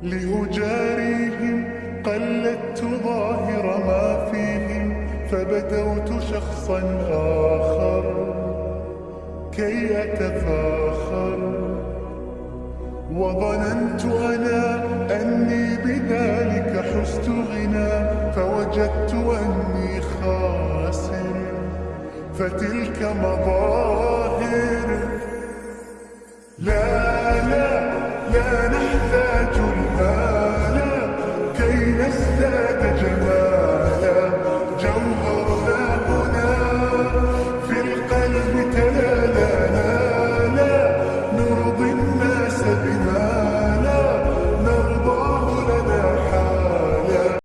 لأجاريهم قلدت ظاهر ما فيهم، فبدوت شخصا آخر كي أتفاخر، وظننت أنا أني بذلك حزت غنى، فوجدت أني خاسر، فتلك مظاهر. لا لا لا نحتاج المال كي نستاهل